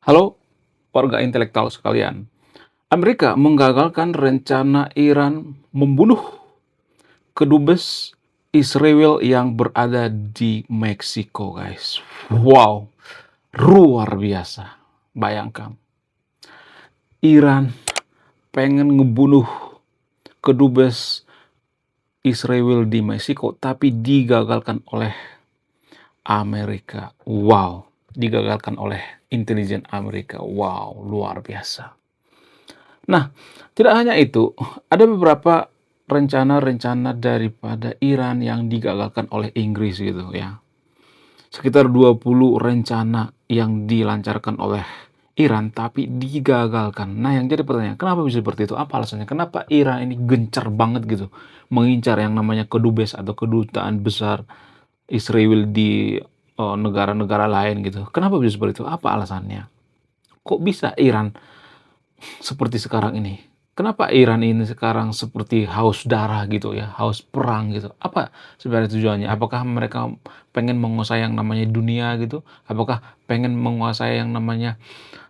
Halo, warga intelektual sekalian. Amerika menggagalkan rencana Iran membunuh kedubes Israel yang berada di Meksiko, guys. Wow, luar biasa. Bayangkan, Iran pengen ngebunuh kedubes Israel di Meksiko, tapi digagalkan oleh Amerika. Wow, digagalkan oleh intelijen Amerika. Wow, luar biasa. Nah, tidak hanya itu, ada beberapa rencana-rencana daripada Iran yang digagalkan oleh Inggris gitu ya. Sekitar 20 rencana yang dilancarkan oleh Iran tapi digagalkan. Nah, yang jadi pertanyaan, kenapa bisa seperti itu? Apa alasannya? Kenapa Iran ini gencar banget gitu mengincar yang namanya kedubes atau kedutaan besar Israel di negara-negara lain gitu? Kenapa bisa seperti itu? Apa alasannya? Kok bisa Iran seperti sekarang ini? Kenapa Iran ini sekarang seperti haus darah gitu ya, haus perang gitu? Apa sebenarnya tujuannya? Apakah mereka pengen menguasai yang namanya dunia gitu? Apakah pengen menguasai yang namanya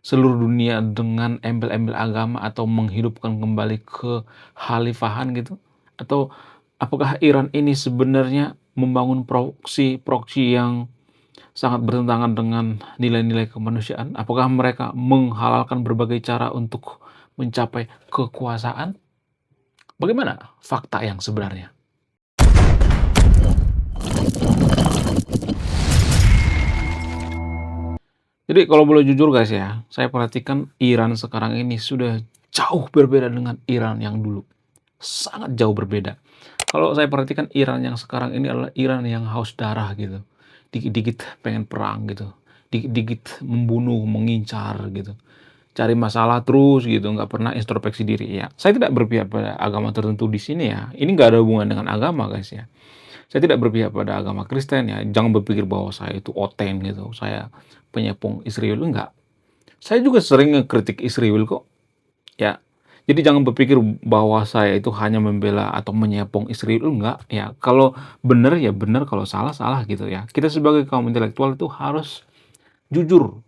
seluruh dunia dengan embel-embel agama atau menghidupkan kembali kekhalifahan gitu? Atau apakah Iran ini sebenarnya membangun proksi yang sangat bertentangan dengan nilai-nilai kemanusiaan? Apakah mereka menghalalkan berbagai cara untuk mencapai kekuasaan? Bagaimana fakta yang sebenarnya? Jadi kalau boleh jujur guys ya, saya perhatikan Iran sekarang ini sudah jauh berbeda dengan Iran yang dulu. Sangat jauh berbeda. Kalau saya perhatikan Iran yang sekarang ini adalah Iran yang haus darah gitu. Dikit-dikit pengen perang gitu. Dikit-dikit membunuh, mengincar gitu. Cari masalah terus gitu, nggak pernah introspeksi diri ya. Saya tidak berpihak pada agama tertentu di sini ya. Ini nggak ada hubungan dengan agama guys ya. Saya tidak berpihak pada agama Kristen ya. Jangan berpikir bahwa saya itu oten gitu. Saya penyepong Israel, enggak. Saya juga sering ngekritik Israel kok. Ya. Jadi jangan berpikir bahwa saya itu hanya membela atau menyepong Israel, enggak. Ya, kalau benar ya benar, kalau salah salah gitu ya. Kita sebagai kaum intelektual itu harus jujur.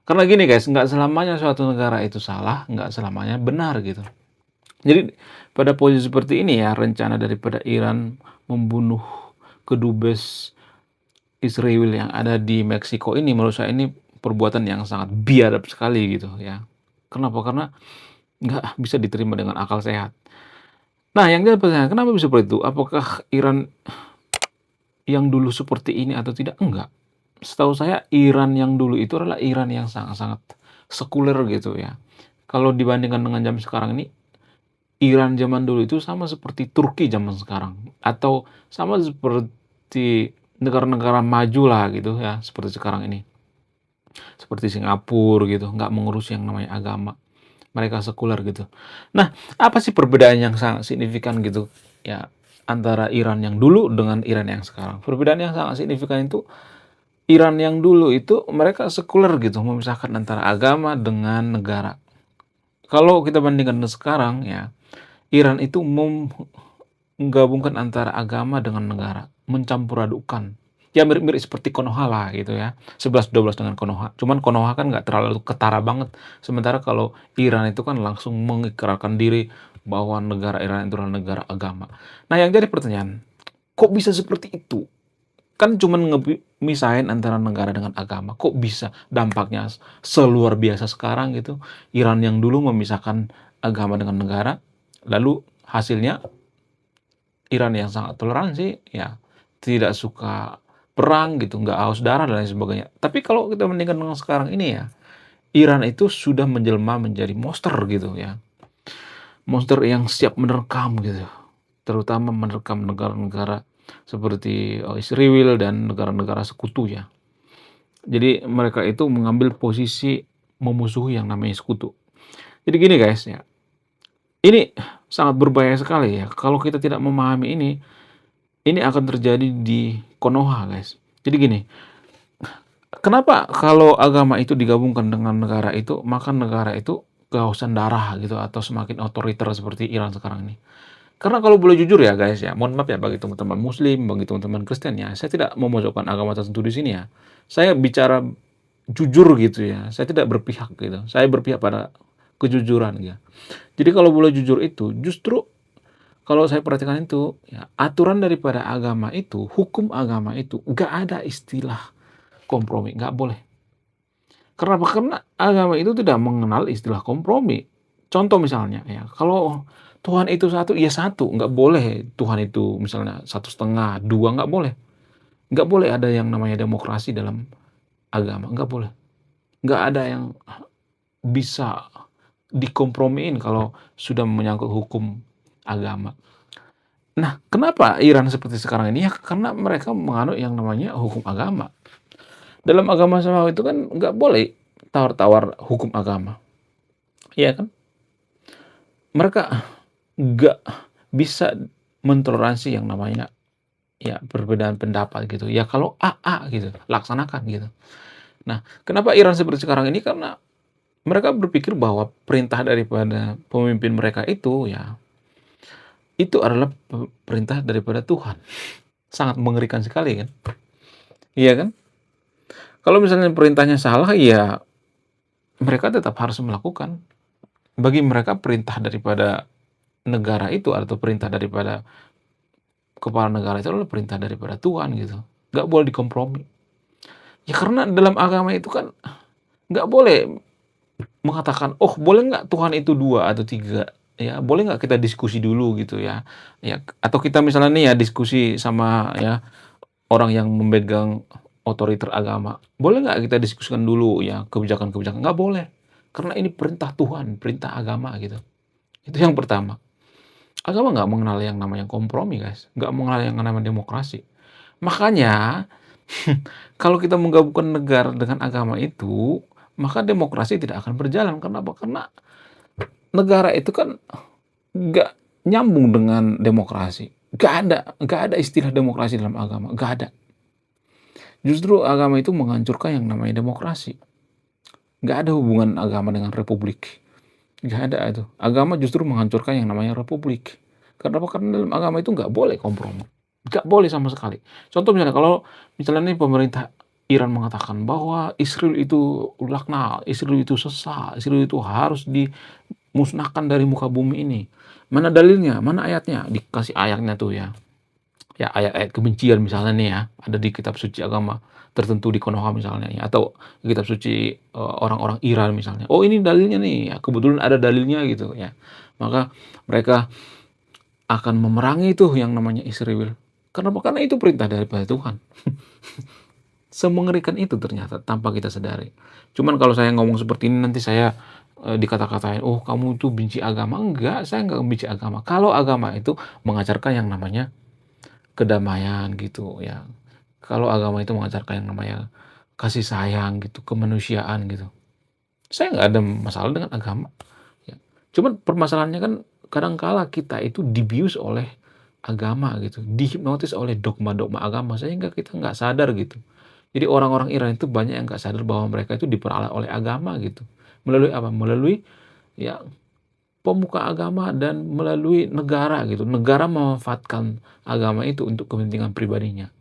Karena gini guys, nggak selamanya suatu negara itu salah, nggak selamanya benar gitu. Jadi pada posisi seperti ini ya, rencana daripada Iran membunuh kedubes Israel yang ada di Meksiko ini menurut saya ini perbuatan yang sangat biadab sekali gitu ya. Kenapa? Karena nggak bisa diterima dengan akal sehat. Nah, yang jadi pertanyaan, kenapa bisa seperti itu? Apakah Iran yang dulu seperti ini atau tidak? Enggak. Setahu saya Iran yang dulu itu adalah Iran yang sangat-sangat sekuler gitu ya. Kalau dibandingkan dengan zaman sekarang ini, Iran zaman dulu itu sama seperti Turki zaman sekarang, atau sama seperti negara-negara maju lah gitu ya, seperti sekarang ini. Seperti Singapura gitu, nggak mengurus yang namanya agama. Mereka sekuler gitu. Nah, apa sih perbedaan yang sangat signifikan gitu ya antara Iran yang dulu dengan Iran yang sekarang? Perbedaan yang sangat signifikan itu Iran yang dulu itu mereka sekuler gitu, memisahkan antara agama dengan negara. Kalau kita bandingkan dengan sekarang ya, Iran itu menggabungkan antara agama dengan negara, mencampur adukkan. Ya mirip-mirip seperti Konoha lah gitu ya, 11-12 dengan Konoha. Cuman Konoha kan nggak terlalu ketara banget. Sementara kalau Iran itu kan langsung mengikrarkan diri bahwa negara Iran itu adalah negara agama. Nah yang jadi pertanyaan, kok bisa seperti itu? Kan cuman misahin antara negara dengan agama. Kok bisa dampaknya seluar biasa sekarang gitu? Iran yang dulu memisahkan agama dengan negara, lalu hasilnya Iran yang sangat toleransi, ya tidak suka perang gitu, nggak haus darah dan lain sebagainya. Tapi kalau kita bandingkan dengan sekarang ini ya, Iran itu sudah menjelma menjadi monster gitu ya. Monster yang siap menerkam gitu, terutama menerkam negara-negara seperti Israel dan negara-negara sekutu ya. Jadi mereka itu mengambil posisi memusuhi yang namanya sekutu. Jadi gini guys ya, ini sangat berbahaya sekali ya. Kalau kita tidak memahami ini akan terjadi di Konoha guys. Jadi gini, kenapa kalau agama itu digabungkan dengan negara itu, maka negara itu kehausan darah gitu atau semakin otoriter seperti Iran sekarang ini. Karena kalau boleh jujur ya guys ya, mohon maaf ya bagi teman-teman muslim, bagi teman-teman Kristen ya, saya tidak memojokkan agama tertentu di sini ya. Saya bicara jujur gitu ya, saya tidak berpihak gitu, saya berpihak pada kejujuran ya. Jadi kalau boleh jujur itu, justru kalau saya perhatikan itu, ya aturan daripada agama itu, hukum agama itu, nggak ada istilah kompromi, nggak boleh. Kenapa? Karena agama itu tidak mengenal istilah kompromi. Contoh misalnya ya, kalau Tuhan itu satu, ya satu, nggak boleh Tuhan itu misalnya 1,5, 2, nggak boleh. Nggak boleh ada yang namanya demokrasi dalam agama, nggak boleh. Nggak ada yang bisa dikompromiin kalau sudah menyangkut hukum agama. Nah, kenapa Iran seperti sekarang ini? Ya karena mereka menganut yang namanya hukum agama. Dalam agama samawi itu kan nggak boleh tawar-tawar hukum agama, iya kan? Mereka nggak bisa mentoleransi yang namanya ya perbedaan pendapat gitu. Ya kalau A gitu, laksanakan gitu. Nah, kenapa Iran seperti sekarang ini? Karena mereka berpikir bahwa perintah daripada pemimpin mereka itu adalah perintah daripada Tuhan. Sangat mengerikan sekali kan? Iya kan? Kalau misalnya perintahnya salah, ya mereka tetap harus melakukan. Bagi mereka perintah daripada negara itu atau perintah daripada kepala negara itu adalah perintah daripada Tuhan gitu. Nggak boleh dikompromi. Ya karena dalam agama itu kan nggak boleh mengatakan, oh boleh nggak Tuhan itu 2 atau 3? Ya boleh nggak kita diskusi dulu gitu ya. Ya atau kita misalnya nih ya diskusi sama ya orang yang memegang otoriter agama. Boleh nggak kita diskusikan dulu ya kebijakan-kebijakan? Nggak boleh. Karena ini perintah Tuhan, perintah agama gitu. Itu yang pertama. Agama nggak mengenal yang namanya kompromi, guys. Nggak mengenal yang namanya demokrasi. Makanya, kalau kita menggabungkan negara dengan agama itu, maka demokrasi tidak akan berjalan. Kenapa? Karena negara itu kan nggak nyambung dengan demokrasi. Nggak ada istilah demokrasi dalam agama. Nggak ada. Justru agama itu menghancurkan yang namanya demokrasi. Nggak ada hubungan agama dengan republik. Nggak ada itu. Agama justru menghancurkan yang namanya republik. Kenapa? Karena dalam agama itu nggak boleh kompromi. Nggak boleh sama sekali. Contoh misalnya kalau misalnya nih pemerintah Iran mengatakan bahwa Israel itu laknat, Israel itu sesat, Israel itu harus dimusnahkan dari muka bumi ini. Mana dalilnya? Mana ayatnya? Dikasih ayatnya tuh ya. Ya ayat-ayat kebencian misalnya nih ya, ada di kitab suci agama tertentu di Konoha misalnya ya, atau kitab suci orang-orang Iran misalnya. Oh ini dalilnya nih, ya, kebetulan ada dalilnya gitu ya. Maka mereka akan memerangi itu yang namanya Israel. Kenapa? Karena itu perintah daripada Tuhan. Semengerikan itu ternyata tanpa kita sadari. Cuman kalau saya ngomong seperti ini nanti saya dikata-katain, oh kamu itu benci agama. Enggak, saya enggak benci agama. Kalau agama itu mengajarkan yang namanya kedamaian gitu ya. Kalau agama itu mengajarkan yang namanya kasih sayang gitu, kemanusiaan gitu. Saya nggak ada masalah dengan agama. Ya. Cuman permasalahannya kan kadangkala kita itu dibius oleh agama gitu, dihipnotis oleh dogma-dogma agama sehingga kita nggak sadar gitu. Jadi orang-orang Iran itu banyak yang nggak sadar bahwa mereka itu diperalat oleh agama gitu. Melalui apa? Melalui ya pemuka agama dan melalui negara gitu. Negara memanfaatkan agama itu untuk kepentingan pribadinya.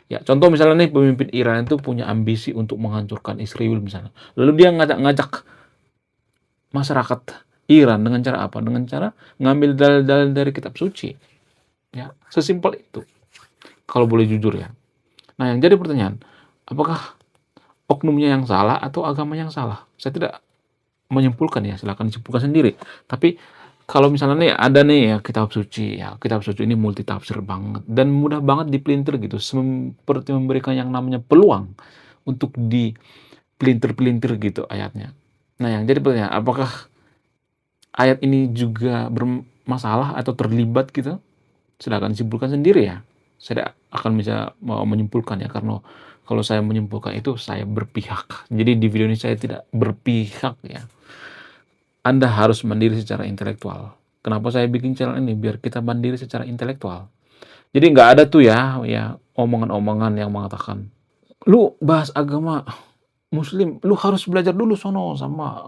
Ya, contoh misalnya nih pemimpin Iran itu punya ambisi untuk menghancurkan Israel misalnya. Lalu dia ngajak-ngajak masyarakat Iran dengan cara apa? Dengan cara ngambil dalil-dalil dari kitab suci. Ya, sesimpel itu. Kalau boleh jujur ya. Nah, yang jadi pertanyaan, apakah oknumnya yang salah atau agama yang salah? Saya tidak menyimpulkan ya, silakan disimpulkan sendiri. Tapi kalau misalnya nih ada nih ya kitab suci ini multi tafsir banget dan mudah banget dipelintir gitu, seperti memberikan yang namanya peluang untuk dipelintir-pelintir gitu ayatnya. Nah, yang jadi pertanyaan, apakah ayat ini juga bermasalah atau terlibat gitu? Silakan simpulkan sendiri ya. Saya tidak akan bisa mau menyimpulkan ya, karena kalau saya menyimpulkan itu saya berpihak. Jadi di video ini saya tidak berpihak ya. Anda harus mandiri secara intelektual. Kenapa saya bikin channel ini? Biar kita mandiri secara intelektual. Jadi nggak ada tuh ya omongan-omongan yang mengatakan, lu bahas agama Muslim, lu harus belajar dulu sono sama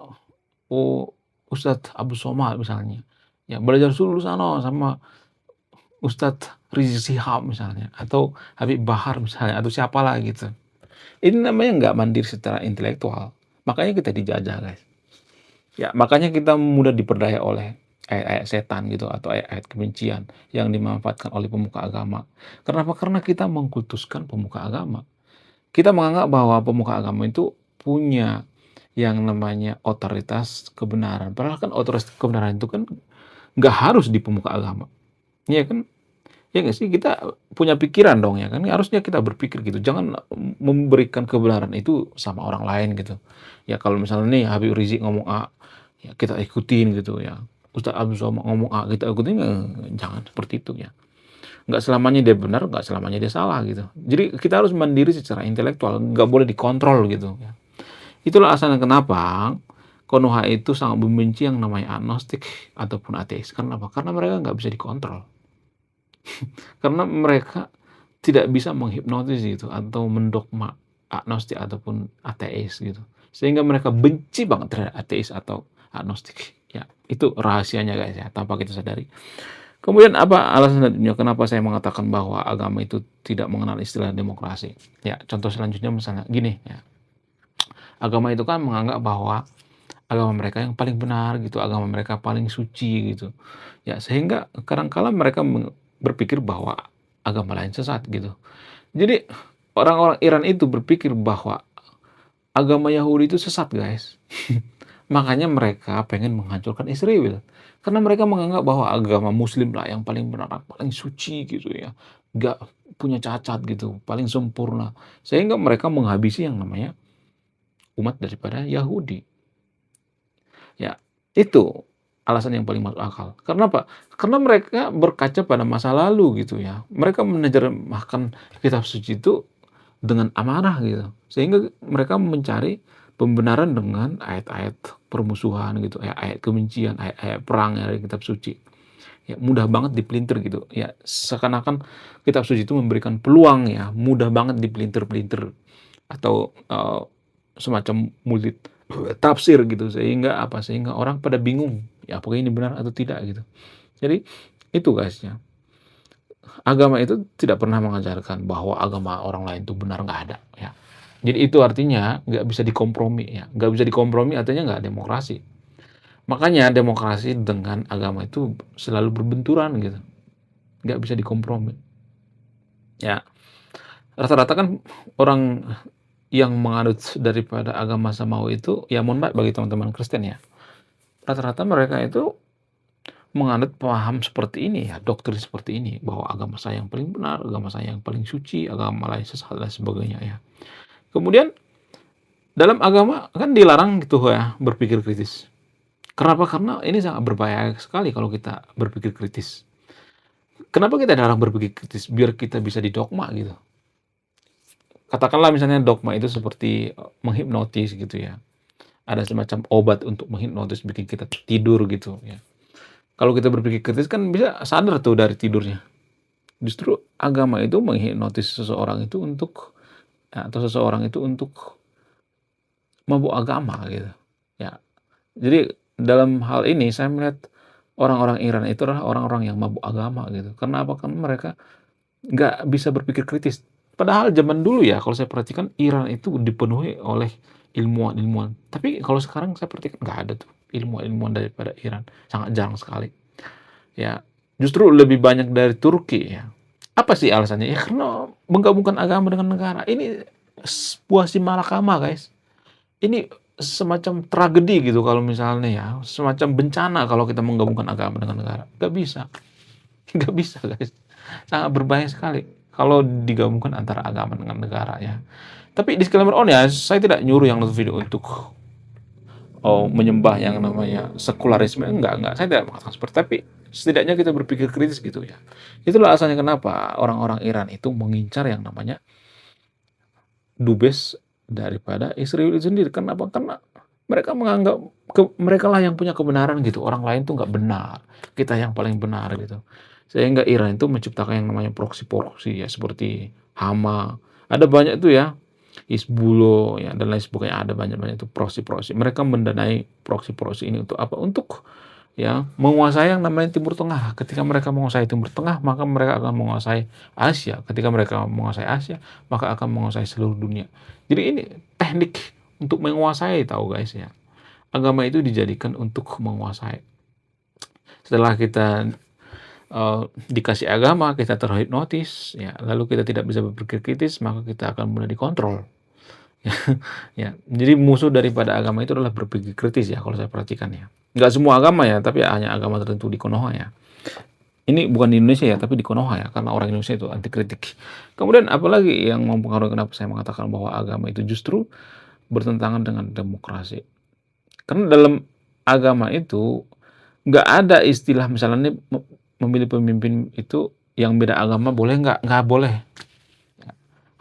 Ustadz Abu Somad misalnya. Ya belajar dulu sana sama Ustadz Rizik Sihab misalnya, atau Habib Bahar misalnya, atau siapalah gitu. Ini namanya nggak mandiri secara intelektual, makanya kita dijajah, guys. Ya, makanya kita mudah diperdaya oleh ayat-ayat setan gitu atau ayat-ayat kebencian yang dimanfaatkan oleh pemuka agama. Kenapa? Karena kita mengkultuskan pemuka agama. Kita menganggap bahwa pemuka agama itu punya yang namanya otoritas kebenaran. Padahal kan otoritas kebenaran itu kan nggak harus di pemuka agama. Iya kan? Ya nggak sih? Kita punya pikiran dong ya kan? Harusnya kita berpikir gitu. Jangan memberikan kebenaran itu sama orang lain gitu. Ya kalau misalnya nih Habib Rizik ngomong A, ya kita ikutin gitu ya. Ustadz Abdul Somad ngomong A, kita ikutin, jangan seperti itu ya. Nggak selamanya dia benar, nggak selamanya dia salah gitu. Jadi kita harus mandiri secara intelektual, nggak boleh dikontrol gitu ya. Itulah alasan kenapa Konoha itu sangat membenci yang namanya agnostik ataupun ateis. Karena apa? Karena mereka nggak bisa dikontrol. Karena mereka tidak bisa menghipnotis gitu atau mendogma agnostik ataupun ateis gitu. Sehingga mereka benci banget terhadap ateis atau agnostik. Ya, itu rahasianya guys ya, tanpa kita sadari. Kemudian apa alasan selanjutnya kenapa saya mengatakan bahwa agama itu tidak mengenal istilah demokrasi? Ya, contoh selanjutnya misalnya gini ya. Agama itu kan menganggap bahwa agama mereka yang paling benar gitu, agama mereka paling suci gitu. Ya, sehingga kadang-kala mereka berpikir bahwa agama lain sesat gitu. Jadi orang-orang Iran itu berpikir bahwa agama Yahudi itu sesat, guys. Makanya mereka pengen menghancurkan Israel. Karena mereka menganggap bahwa agama Muslim lah yang paling benar, paling suci gitu ya. Gak punya cacat gitu, paling sempurna. Sehingga mereka menghabisi yang namanya umat daripada Yahudi. Ya, itu alasan yang paling masuk akal. Karena apa? Karena mereka berkaca pada masa lalu gitu ya. Mereka menerjemahkan kitab suci itu dengan amarah gitu. Sehingga mereka mencari pembenaran dengan ayat-ayat permusuhan gitu, ayat-ayat kebencian, ayat-ayat perang dari kitab suci. Ya, mudah banget dipelintir gitu. Ya, seakan-akan kitab suci itu memberikan peluang ya, mudah banget dipelintir-pelintir atau semacam multi tafsir gitu sehingga apa? Sehingga orang pada bingung, ya apakah ini benar atau tidak gitu. Jadi itu guys ya. Agama itu tidak pernah mengajarkan bahwa agama orang lain itu benar, nggak ada ya. Jadi itu artinya nggak bisa dikompromi ya. Nggak bisa dikompromi artinya nggak demokrasi. Makanya demokrasi dengan agama itu selalu berbenturan gitu. Nggak bisa dikompromi. Ya, rata-rata kan orang yang menganut daripada agama samawi itu, ya mohon maaf bagi teman-teman Kristen ya. Rata-rata mereka itu menganut paham seperti ini ya, doktrin seperti ini, bahwa agama saya yang paling benar, agama saya yang paling suci, agama lain sesat dan sebagainya ya. Kemudian dalam agama kan dilarang gitu ya berpikir kritis. Kenapa? Karena ini sangat berbahaya sekali kalau kita berpikir kritis. Kenapa kita dilarang berpikir kritis? Biar kita bisa didogma gitu. Katakanlah misalnya dogma itu seperti menghipnotis gitu ya. Ada semacam obat untuk menghipnotis bikin kita tidur gitu ya. Kalau kita berpikir kritis kan bisa sadar tuh dari tidurnya. Justru agama itu menghipnotis seseorang itu untuk atau seseorang itu untuk mabuk agama gitu. Ya. Jadi dalam hal ini saya melihat orang-orang Iran itu adalah orang-orang yang mabuk agama gitu. Karena apa? Karena mereka nggak bisa berpikir kritis. Padahal zaman dulu ya kalau saya perhatikan Iran itu dipenuhi oleh ilmuwan-ilmuwan. Tapi kalau sekarang saya perhatikan nggak ada tuh ilmuwan-ilmuwan daripada Iran. Sangat jarang sekali. Ya, justru lebih banyak dari Turki ya. Apa sih alasannya? Ya karena menggabungkan agama dengan negara. Ini sebuah simalakama, guys. Ini semacam tragedi gitu kalau misalnya ya, semacam bencana kalau kita menggabungkan agama dengan negara. Nggak bisa. Nggak bisa, guys. Sangat berbahaya sekali kalau digabungkan antara agama dengan negara ya. Tapi disclaimer on ya, saya tidak nyuruh yang nonton video untuk menyembah yang namanya sekularisme. Enggak. Saya tidak mengatakan seperti tapi setidaknya kita berpikir kritis gitu ya. Itulah alasannya kenapa orang-orang Iran itu mengincar yang namanya dubes daripada Israel itu sendiri. Kenapa? Karena mereka menganggap mereka lah yang punya kebenaran gitu. Orang lain tuh nggak benar. Kita yang paling benar gitu. Sehingga Iran itu menciptakan yang namanya proksi-proksi ya seperti Hama. Ada banyak itu ya. Hizbullah ya dan lain sebagainya ada banyak-banyak itu proksi-proksi. Mereka mendanai proksi-proksi ini untuk apa? Untuk ya menguasai yang namanya Timur Tengah. Ketika mereka menguasai Timur Tengah, maka mereka akan menguasai Asia. Ketika mereka menguasai Asia, maka akan menguasai seluruh dunia. Jadi ini teknik untuk menguasai, tahu guys ya. Agama itu dijadikan untuk menguasai. Setelah kita dikasih agama, kita terhipnotis, ya, lalu kita tidak bisa berpikir kritis, maka kita akan mulai dikontrol. Ya, jadi musuh daripada agama itu adalah berpikir kritis ya kalau saya perhatikan ya. Nggak semua agama ya, tapi hanya agama tertentu di Konoha ya. Ini bukan di Indonesia ya, tapi di Konoha ya, karena orang Indonesia itu anti kritik. Kemudian apalagi yang mempengaruhi kenapa saya mengatakan bahwa agama itu justru bertentangan dengan demokrasi. Karena dalam agama itu nggak ada istilah misalnya memilih pemimpin itu yang beda agama boleh nggak boleh.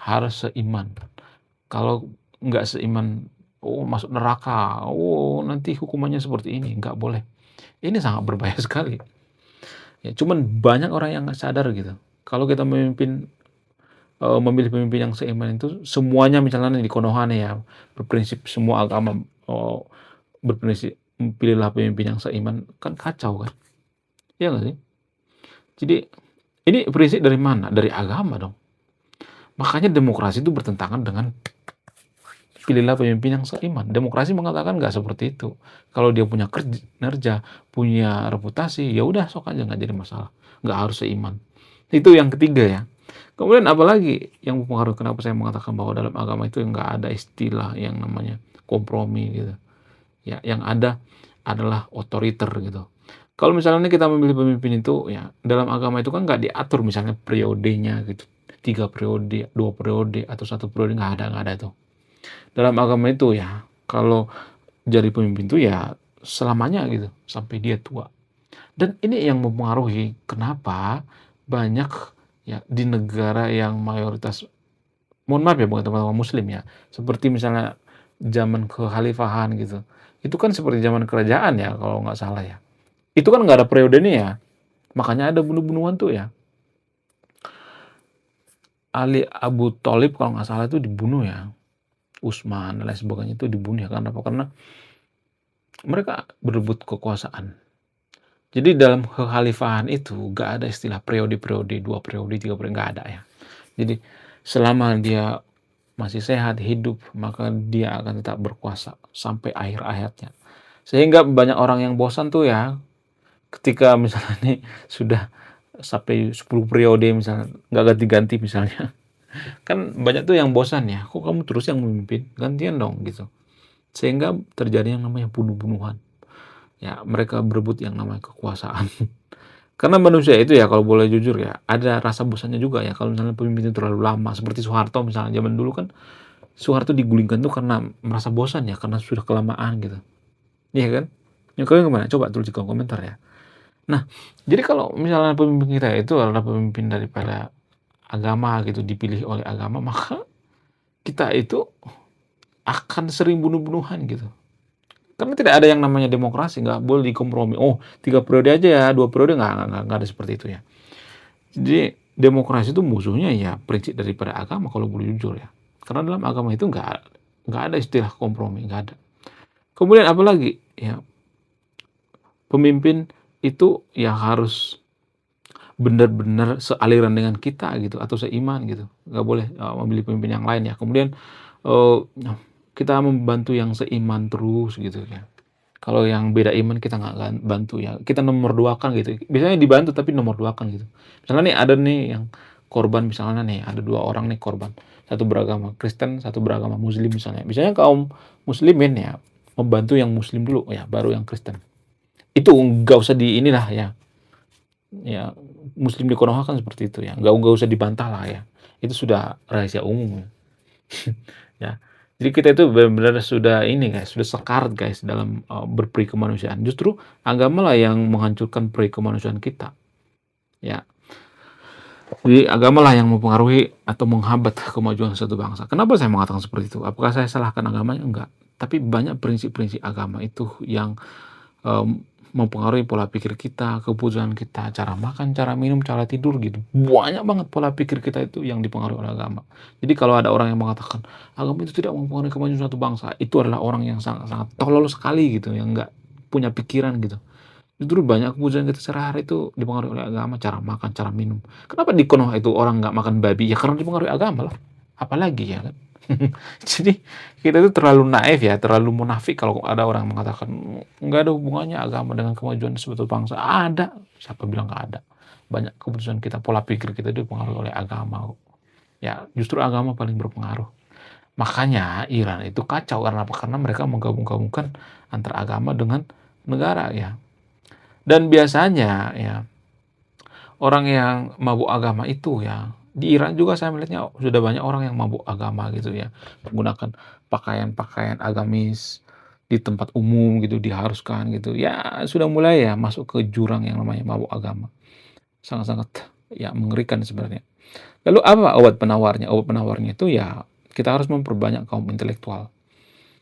Harus seiman. Kalau nggak seiman, oh masuk neraka, oh nanti hukumannya seperti ini, nggak boleh. Ini sangat berbahaya sekali. Ya, cuman banyak orang yang nggak sadar gitu. Kalau kita memilih pemimpin yang seiman itu semuanya misalnya di Konoha nih ya, berprinsip semua agama berprinsip pilihlah pemimpin yang seiman, kan kacau kan? Iya nggak sih? Jadi ini prinsip dari mana? Dari agama dong. Makanya demokrasi itu bertentangan dengan pilihlah pemimpin yang seiman. Demokrasi mengatakan nggak seperti itu. Kalau dia punya kinerja, punya reputasi, ya udah sok aja nggak jadi masalah. Nggak harus seiman. Itu yang ketiga ya. Kemudian apalagi yang mempengaruhi kenapa saya mengatakan bahwa dalam agama itu nggak ada istilah yang namanya kompromi gitu. Ya, yang ada adalah otoriter gitu. Kalau misalnya kita memilih pemimpin itu ya dalam agama itu kan nggak diatur misalnya periodenya gitu. 3 periode, 2 periode, atau 1 periode nggak ada tuh. Dalam agama itu ya, kalau jadi pemimpin itu ya selamanya gitu, sampai dia tua. Dan ini yang mempengaruhi kenapa banyak ya di negara yang mayoritas, mohon maaf ya bukan teman-teman muslim ya, seperti misalnya zaman kekhalifahan gitu. Itu kan seperti zaman kerajaan ya kalau nggak salah ya. Itu kan nggak ada periode nih ya. Makanya ada bunuh-bunuhan tuh ya. Ali Abu Thalib kalau nggak salah itu dibunuh ya. Utsman dan lain sebagainya itu dibunuh ya. Karena apa? Karena mereka berebut kekuasaan. Jadi dalam kekhalifahan itu nggak ada istilah periode-periode, 2 periode, 3 periode, nggak ada ya. Jadi selama dia masih sehat, hidup, maka dia akan tetap berkuasa sampai akhir hayatnya. Sehingga banyak orang yang bosan tuh ya, ketika misalnya nih sudah sampai 10 periode misalnya, nggak ganti-ganti misalnya. Kan banyak tuh yang bosan ya, kok kamu terus yang memimpin, gantian dong gitu. Sehingga terjadi yang namanya bunuh-bunuhan. Ya, mereka berebut yang namanya kekuasaan. Karena manusia itu ya kalau boleh jujur ya, ada rasa bosannya juga ya kalau misalnya pemimpin itu terlalu lama. Seperti Soeharto misalnya, zaman dulu kan Soeharto digulingkan tuh karena merasa bosan ya, karena sudah kelamaan gitu. Iya kan? Ya kalian gimana? Coba tulis di kolom komentar ya. Nah, jadi kalau misalnya pemimpin kita itu adalah pemimpin daripada agama gitu, dipilih oleh agama, maka kita itu akan sering bunuh-bunuhan gitu. Karena tidak ada yang namanya demokrasi, nggak boleh dikompromi. Oh, 3 periode aja ya, 2 periode nggak ada seperti itu ya. Jadi demokrasi itu musuhnya ya prinsip daripada agama kalau boleh jujur ya. Karena dalam agama itu nggak ada istilah kompromi, nggak ada. Kemudian apalagi ya, pemimpin itu ya harus benar-benar sealiran dengan kita gitu atau seiman gitu. Nggak boleh memilih pemimpin yang lain ya. Kemudian uh, kita membantu yang seiman terus gitu ya. Kalau yang beda iman kita nggak bantu ya. Kita nomor duakan gitu. Biasanya dibantu tapi nomor duakan gitu. Misalnya nih ada nih yang korban, misalnya nih ada 2 orang nih korban. Satu beragama Kristen, satu beragama Muslim misalnya. Misalnya kaum Muslimin ya membantu yang Muslim dulu ya, baru yang Kristen. Itu nggak usah di inilah ya. Ya Muslim di Konoha kan seperti itu ya. Nggak usah dibantah lah ya. Itu sudah rahasia umum. Ya. Jadi kita itu benar-benar sudah ini guys, sudah sekarat guys dalam berperi kemanusiaan. Justru agama lah yang menghancurkan peri kemanusiaan kita. Ya. Jadi agama lah yang mempengaruhi atau menghambat kemajuan suatu bangsa. Kenapa saya mengatakan seperti itu? Apakah saya salahkan agamanya? Enggak. Tapi banyak prinsip-prinsip agama itu yang mempengaruhi pola pikir kita, keputusan kita, cara makan, cara minum, cara tidur gitu. Banyak banget pola pikir kita itu yang dipengaruhi oleh agama. Jadi kalau ada orang yang mengatakan agama itu tidak mempengaruhi kemajuan suatu bangsa, itu adalah orang yang sangat-sangat tolol sekali gitu, yang nggak punya pikiran gitu. Justru banyak keputusan kita sehari-hari itu dipengaruhi oleh agama, cara makan, cara minum. Kenapa di Konoha itu orang nggak makan babi? Ya karena dipengaruhi agama lah, apalagi ya kan. Jadi kita itu terlalu naif ya, terlalu munafik kalau ada orang mengatakan nggak ada hubungannya agama dengan kemajuan suatu bangsa. Ada, siapa bilang nggak ada? Banyak keputusan kita, pola pikir kita itu dipengaruhi oleh agama. Ya justru agama paling berpengaruh. Makanya Iran itu kacau karena apa? Karena mereka menggabung-gabungkan antara agama dengan negara ya. Dan biasanya ya orang yang mabuk agama itu ya di Iran juga saya melihatnya sudah banyak orang yang mabuk agama gitu ya, menggunakan pakaian-pakaian agamis di tempat umum gitu diharuskan gitu. Ya sudah mulai ya masuk ke jurang yang namanya mabuk agama. Sangat-sangat ya mengerikan sebenarnya. Lalu apa obat penawarnya? Obat penawarnya itu ya kita harus memperbanyak kaum intelektual.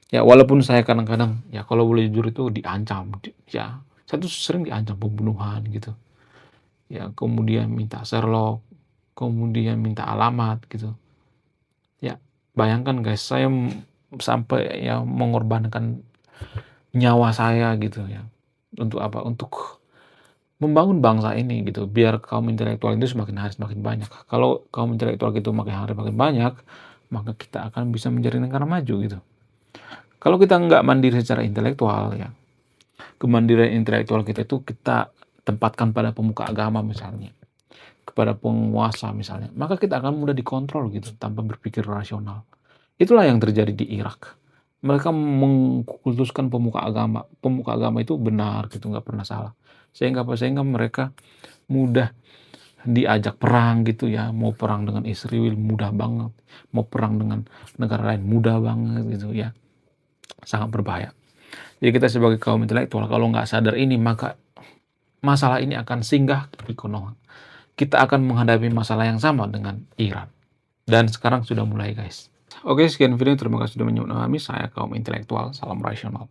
Ya walaupun saya kadang-kadang ya kalau boleh jujur itu diancam, ya saya tuh sering diancam pembunuhan gitu. Ya kemudian minta Sherlock, kemudian minta alamat gitu. Ya bayangkan guys, saya sampai ya mengorbankan nyawa saya gitu ya. Untuk apa? Untuk membangun bangsa ini gitu, biar kaum intelektual itu semakin hari semakin banyak. Kalau kaum intelektual itu makin hari makin banyak, maka kita akan bisa menjadi negara maju gitu. Kalau kita nggak mandiri secara intelektual ya, kemandirian intelektual kita itu kita tempatkan pada pemuka agama misalnya, kepada penguasa misalnya, maka kita akan mudah dikontrol gitu tanpa berpikir rasional. Itulah yang terjadi di Irak. Mereka mengkultuskan pemuka agama itu benar gitu, nggak pernah salah. Sehingga apa? Sehingga mereka mudah diajak perang gitu ya, mau perang dengan Israel mudah banget, mau perang dengan negara lain mudah banget gitu ya, sangat berbahaya. Jadi kita sebagai kaum intelektual kalau nggak sadar ini maka masalah ini akan singgah di Konoha. Kita akan menghadapi masalah yang sama dengan Iran. Dan sekarang sudah mulai guys. Oke, sekian video. Terima kasih sudah menyimak kami. Saya kaum intelektual. Salam rasional.